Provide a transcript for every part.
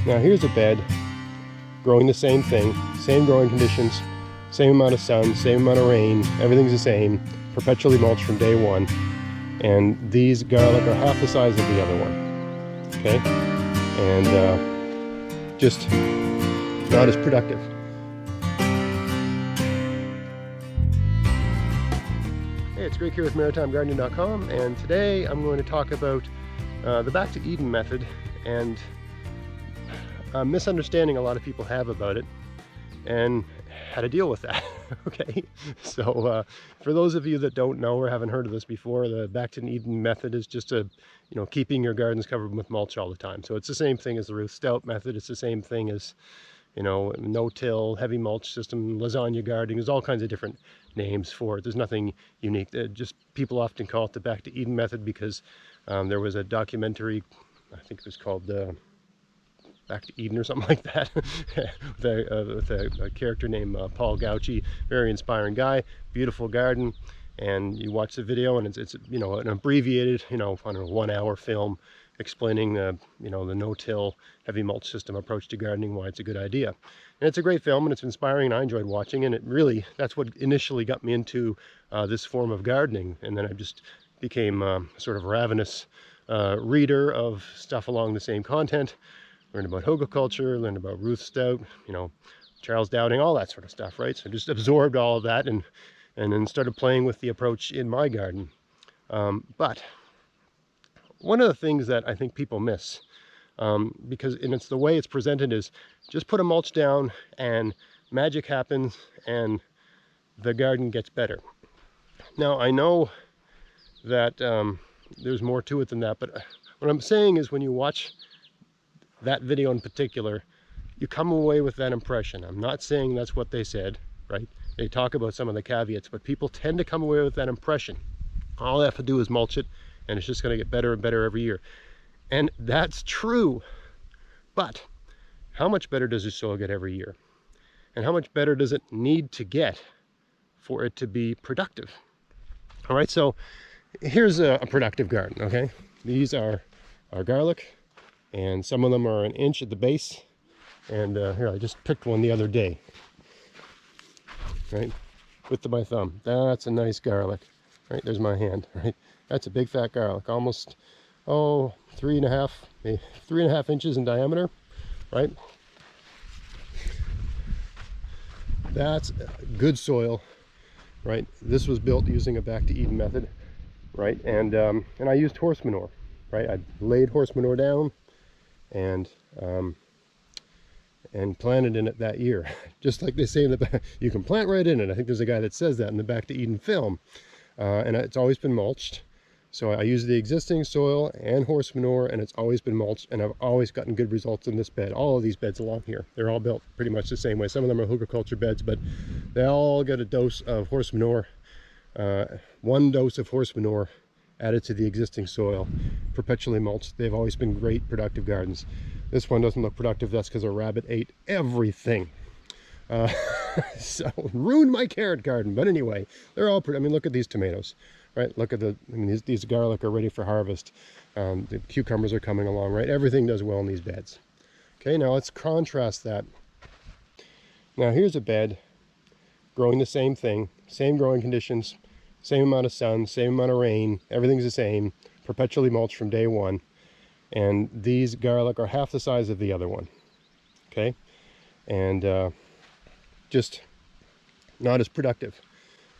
Now here's a bed growing the same thing, same growing conditions, same amount of sun, same amount of rain, everything's the same, perpetually mulched from day one. And these garlic are half the size of the other one, okay? And just not as productive. Hey, it's Greg here with MaritimeGardening.com, and today I'm going to talk about the Back to Eden method and a misunderstanding a lot of people have about it and how to deal with that. Okay, so for those of you that don't know or haven't heard of this before, the Back to Eden method is just keeping your gardens covered with mulch all the time. So it's the same thing as the Ruth Stout method. It's the same thing as no-till, heavy mulch system, lasagna gardening. There's all kinds of different names for it. There's nothing unique. Just people often call it the Back to Eden method because there was a documentary, I think it was called Back to Eden or something like that, with a character named Paul Gauci. Very inspiring guy, beautiful garden, and you watch the video and it's an abbreviated, I don't know, 1 hour film explaining the no-till heavy mulch system approach to gardening, why it's a good idea. And it's a great film and it's inspiring, and I enjoyed watching, and it really, that's what initially got me into this form of gardening. And then I just became sort of ravenous reader of stuff along the same content. Learned about horticulture, learned about Ruth Stout, Charles Dowding, all that sort of stuff, right? So just absorbed all of that and then started playing with the approach in my garden. But one of the things that I think people miss, because it's the way it's presented, is just put a mulch down and magic happens and the garden gets better. Now I know that there's more to it than that, but what I'm saying is when you watch that video in particular, you come away with that impression. I'm not saying that's what they said, right? They talk about some of the caveats, but people tend to come away with that impression. All they have to do is mulch it, and it's just going to get better and better every year. And that's true. But how much better does your soil get every year? And how much better does it need to get for it to be productive? All right, so here's a productive garden, okay? These are our garlic, and some of them are 1 inch at the base. And here, I just picked one the other day, right, with my thumb. That's a nice garlic, right? There's my hand, right? That's a big fat garlic, almost 3.5 inches in diameter, right? That's good soil, right? This was built using a Back to Eden method, right? And I used horse manure, right? I laid horse manure down and planted in it that year. Just like they say in the back, you can plant right in it. I think there's a guy that says that in the Back to Eden film. And it's always been mulched. So I use the existing soil and horse manure, and it's always been mulched, and I've always gotten good results in this bed. All of these beds along here, they're all built pretty much the same way. Some of them are horticulture beds, but they all get a dose of horse manure, 1 dose of horse manure added to the existing soil, perpetually mulched. They've always been great productive gardens. This one doesn't look productive. That's because a rabbit ate everything. So ruined my carrot garden. But anyway, they're all pretty. I mean, look at these tomatoes, right? Look at these garlic are ready for harvest. The cucumbers are coming along, right? Everything does well in these beds. Okay, now let's contrast that. Now here's a bed growing the same thing, same growing conditions, same amount of sun, same amount of rain, everything's the same, perpetually mulched from day one. And these garlic are half the size of the other one, okay? And just not as productive.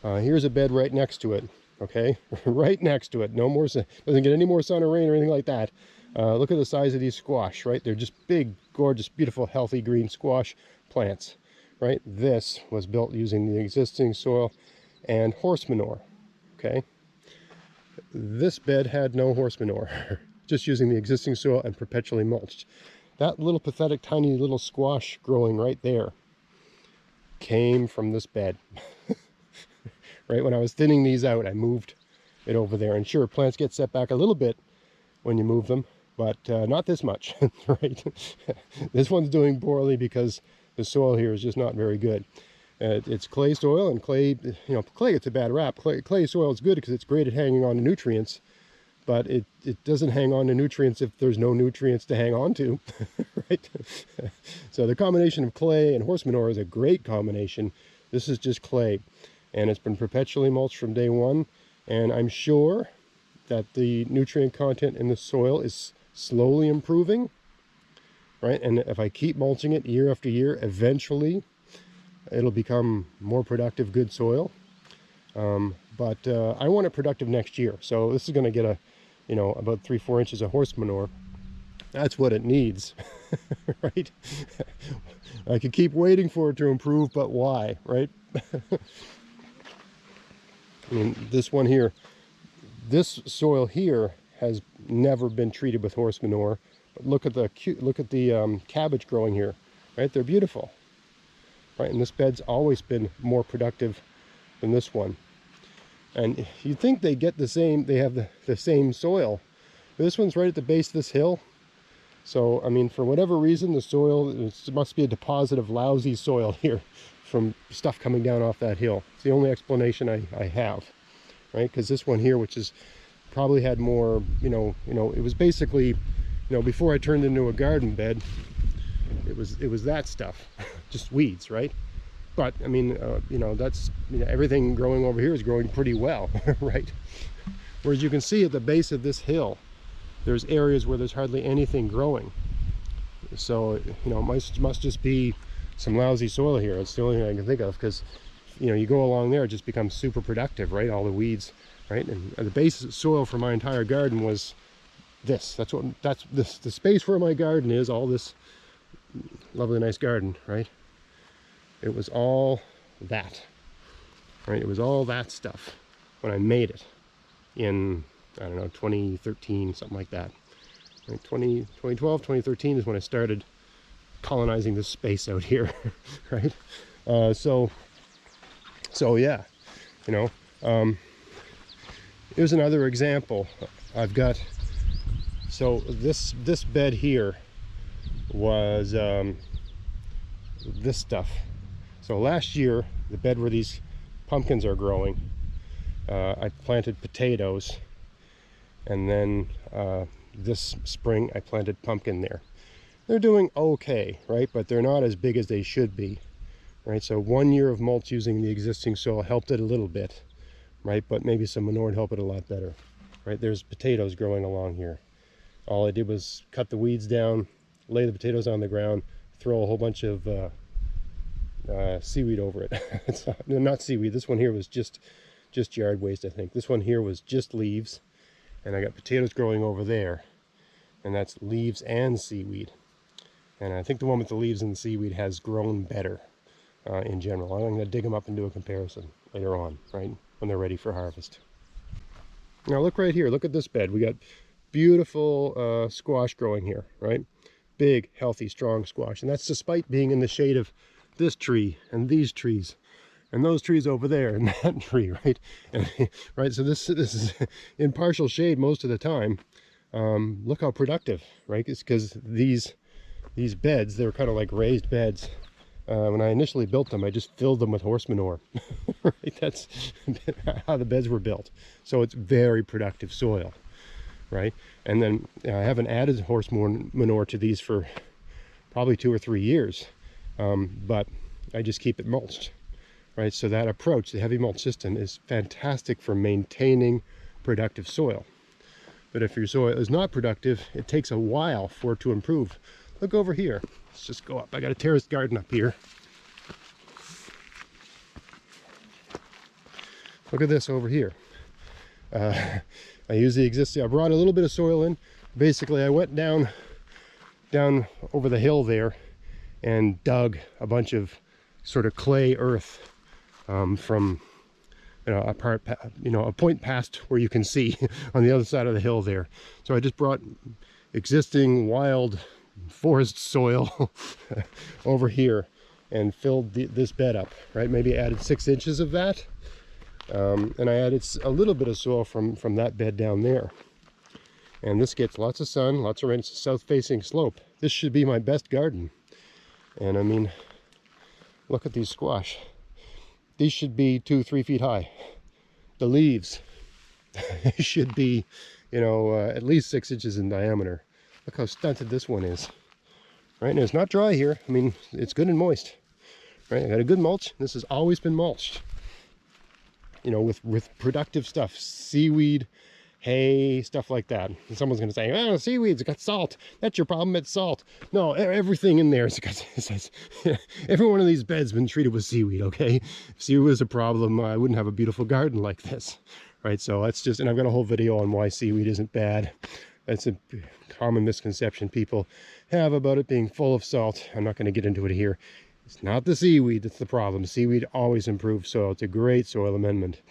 Here's a bed right next to it, okay? Right next to it, no more sun, doesn't get any more sun or rain or anything like that. Look at the size of these squash, right? They're just big, gorgeous, beautiful, healthy green squash plants, right? This was built using the existing soil and horse manure. Okay, this bed had no horse manure, just using the existing soil and perpetually mulched. That little pathetic tiny little squash growing right there came from this bed. Right, when I was thinning these out, I moved it over there, and sure, plants get set back a little bit when you move them, but not this much. Right? This one's doing poorly because the soil here is just not very good. It's clay soil, and clay, clay gets a bad rap. Clay soil is good because it's great at hanging on to nutrients, but it doesn't hang on to nutrients if there's no nutrients to hang on to, right? So the combination of clay and horse manure is a great combination. This is just clay, and it's been perpetually mulched from day one, and I'm sure that the nutrient content in the soil is slowly improving, right? And if I keep mulching it year after year, eventually it'll become more productive, good soil. But I want it productive next year. So this is going to get a, about 3-4 inches of horse manure. That's what it needs, right? I could keep waiting for it to improve, but why, right? I mean, this one here, this soil here has never been treated with horse manure. But look at the cabbage growing here, right? They're beautiful, right? And this bed's always been more productive than this one. And you'd think they get the same, they have the same soil. This one's right at the base of this hill. So, I mean, for whatever reason, the soil, it must be a deposit of lousy soil here from stuff coming down off that hill. It's the only explanation I have, right? Because this one here, which is probably had more, it was basically, before I turned into a garden bed, it was that stuff, just weeds, right? But I mean, that's, everything growing over here is growing pretty well, right? Whereas you can see at the base of this hill, there's areas where there's hardly anything growing. So, it must just be some lousy soil here. It's the only thing I can think of, because, you go along there, it just becomes super productive, right? All the weeds, right? And the base soil for my entire garden was this. The space where my garden is, all this lovely, nice garden, right? It was all that, right? It was all that stuff when I made it in, I don't know, 2013, something like that. Right? 2012, 2013 is when I started colonizing this space out here, right? So yeah, here's another example. I've got, so this bed here was this stuff. So last year, the bed where these pumpkins are growing, I planted potatoes, and then this spring I planted pumpkin there. They're doing okay, right? But they're not as big as they should be, right? So 1 year of mulch using the existing soil helped it a little bit, right? But maybe some manure would help it a lot better, right? There's potatoes growing along here. All I did was cut the weeds down, lay the potatoes on the ground, throw a whole bunch of seaweed over it. It's not seaweed. This one here was just yard waste, I think. This one here was just leaves, and I got potatoes growing over there, and that's leaves and seaweed. And I think the one with the leaves and the seaweed has grown better in general. I'm going to dig them up and do a comparison later on, right, when they're ready for harvest. Now look right here. Look at this bed. We got beautiful squash growing here, right? Big, healthy, strong squash, and that's despite being in the shade of this tree and these trees and those trees over there and that tree, right? And, right, so this is in partial shade most of the time. Look how productive, right? It's because these beds, they were kind of like raised beds. When I initially built them, I just filled them with horse manure. Right? That's how the beds were built. So it's very productive soil, right? And then I haven't added horse manure to these for probably 2 or 3 years. But I just keep it mulched, right? So that approach, the heavy mulch system, is fantastic for maintaining productive soil. But if your soil is not productive, it takes a while for it to improve. Look over here. Let's just go up. I got a terraced garden up here. Look at this over here. I use the existing, I brought a little bit of soil in. Basically, I went down over the hill there and dug a bunch of sort of clay earth from a point past where you can see on the other side of the hill there. So I just brought existing wild forest soil over here and filled this bed up, right? Maybe added 6 inches of that, and I added a little bit of soil from that bed down there. And this gets lots of sun, lots of rain. It's a south-facing slope. This should be my best garden. And I mean, look at these squash. These should be 2-3 feet high. The leaves, should be, you know, at least 6 inches in diameter. Look how stunted this one is. Right, and it's not dry here. I mean, it's good and moist. Right, I got a good mulch. This has always been mulched. You know, with productive stuff, seaweed, hay, stuff like that. And someone's going to say, oh, seaweed's got salt. That's your problem, it's salt. No, everything in there is got, every one of these beds has been treated with seaweed, okay? If seaweed was a problem, I wouldn't have a beautiful garden like this, right? So that's just, and I've got a whole video on why seaweed isn't bad. That's a common misconception people have about it being full of salt. I'm not going to get into it here. It's not the seaweed that's the problem. Seaweed always improves soil. It's a great soil amendment.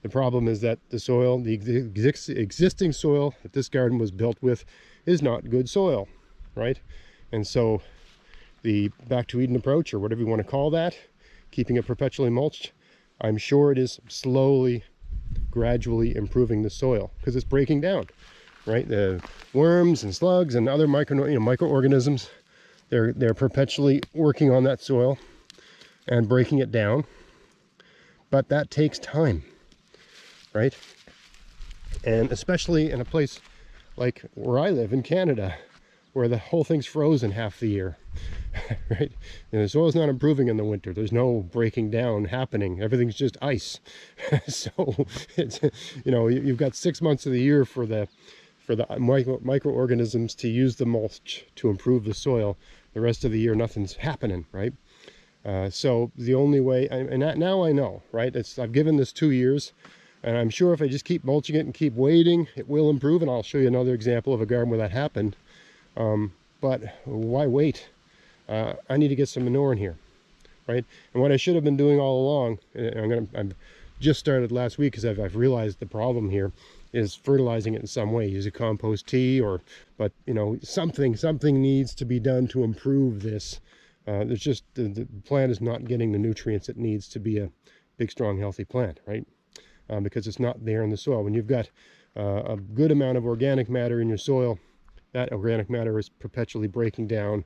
The problem is that the soil, the existing soil that this garden was built with, is not good soil, right? And so the Back to Eden approach, or whatever you want to call that, keeping it perpetually mulched, I'm sure it is slowly, gradually improving the soil because it's breaking down, right? The worms and slugs and other microorganisms, they're perpetually working on that soil and breaking it down, but that takes time, right? And especially in a place like where I live in Canada, where the whole thing's frozen half the year, right? And the soil's not improving in the winter. There's no breaking down happening. Everything's just ice. So it's, you know, you've got 6 months of the year for the microorganisms to use the mulch to improve the soil. The rest of the year, nothing's happening, right? So the only way, and now I know, right? I've given this 2 years, and I'm sure if I just keep mulching it and keep waiting, it will improve. And I'll show you another example of a garden where that happened. But why wait? I need to get some manure in here, right? And what I should have been doing all along, I've just started last week because I've realized the problem here is fertilizing it in some way. Use a compost tea, but you know, something needs to be done to improve this. There's just the plant is not getting the nutrients it needs to be a big, strong, healthy plant, right? Because it's not there in the soil. When you've got a good amount of organic matter in your soil, that organic matter is perpetually breaking down,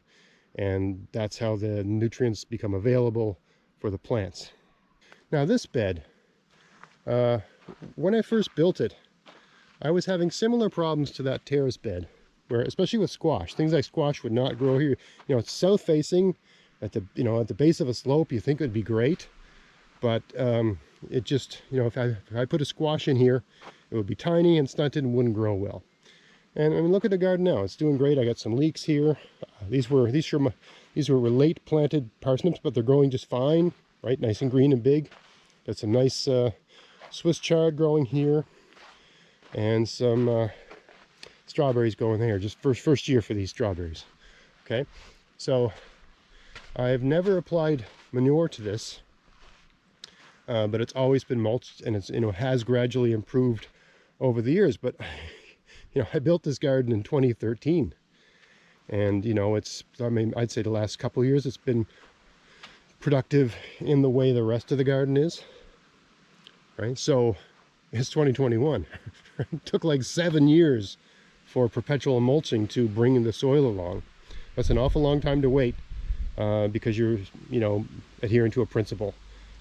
and that's how the nutrients become available for the plants. Now this bed, when I first built it, I was having similar problems to that terrace bed, where especially with squash, things like squash would not grow here. You know, it's south facing at the base of a slope. You think it would be great, but it just, you know, if I put a squash in here, it would be tiny and stunted and wouldn't grow well. And I mean, look at the garden now; it's doing great. I got some leeks here. These were late planted parsnips, but they're growing just fine, right? Nice and green and big. Got some nice Swiss chard growing here, and some strawberries going there. Just first year for these strawberries. Okay, so I've never applied manure to this, but it's always been mulched, and it's, you know, has gradually improved over the years. But you know, I built this garden in 2013, and you know, I'd say the last couple of years it's been productive in the way the rest of the garden is, right? So it's 2021. It took like 7 years for perpetual mulching to bring the soil along. That's an awful long time to wait because you're, you know, adhering to a principle.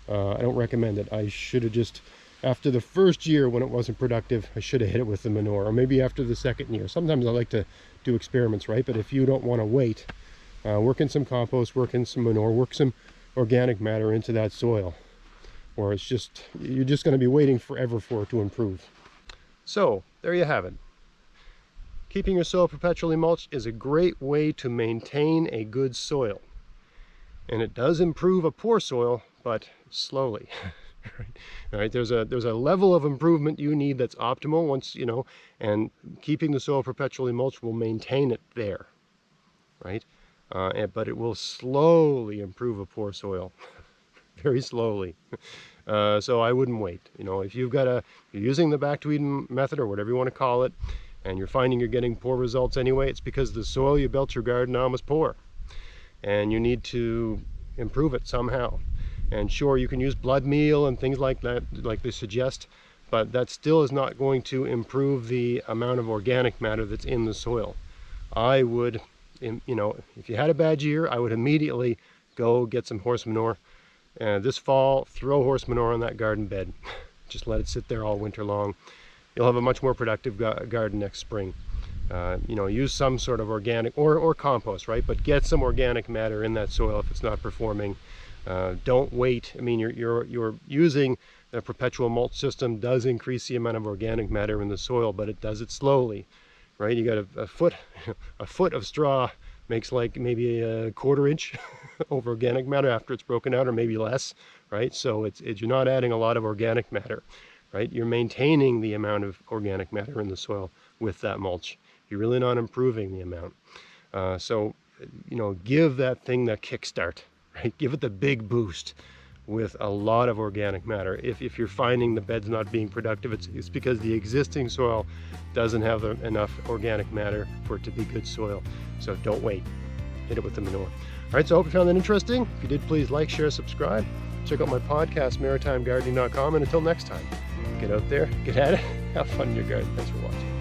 I don't recommend it. I should have just, after the first year when it wasn't productive, I should have hit it with the manure, or maybe after the second year. Sometimes I like to do experiments, right? But if you don't want to wait, work in some compost, work in some manure, work some organic matter into that soil, or it's just, you're just going to be waiting forever for it to improve. So there you have it. Keeping your soil perpetually mulched is a great way to maintain a good soil. And it does improve a poor soil, but slowly. All right, there's a level of improvement you need that's optimal once, you know, and keeping the soil perpetually mulched will maintain it there, right? But it will slowly improve a poor soil, very slowly. So I wouldn't wait. You know, if you're using the Back to Eden method, or whatever you want to call it, and you're finding you're getting poor results anyway, it's because the soil you built your garden on was poor, and you need to improve it somehow. And sure, you can use blood meal and things like that, like they suggest, but that still is not going to improve the amount of organic matter that's in the soil. I would, you know, if you had a bad year, I would immediately go get some horse manure. This fall, throw horse manure on that garden bed. Just let it sit there all winter long. you'll have a much more productive garden next spring. You know, use some sort of organic or compost, right? But get some organic matter in that soil if it's not performing. Don't wait. I mean, you're using the perpetual mulch system does increase the amount of organic matter in the soil, but it does it slowly, right? You got a foot of straw makes like maybe a 1/4 inch of organic matter after it's broken out, or maybe less, right? So you're not adding a lot of organic matter, right? You're maintaining the amount of organic matter in the soil with that mulch. You're really not improving the amount. So, you know, give that thing that kickstart, right? Give it the big boost with a lot of organic matter. If you're finding the bed's not being productive, it's because the existing soil doesn't have enough organic matter for it to be good soil. So don't wait. Hit it with the manure. All right, so I hope you found that interesting. If you did, please like, share, subscribe. Check out my podcast, maritimegardening.com. And until next time, get out there, get at it, have fun in your garden. Thanks for watching.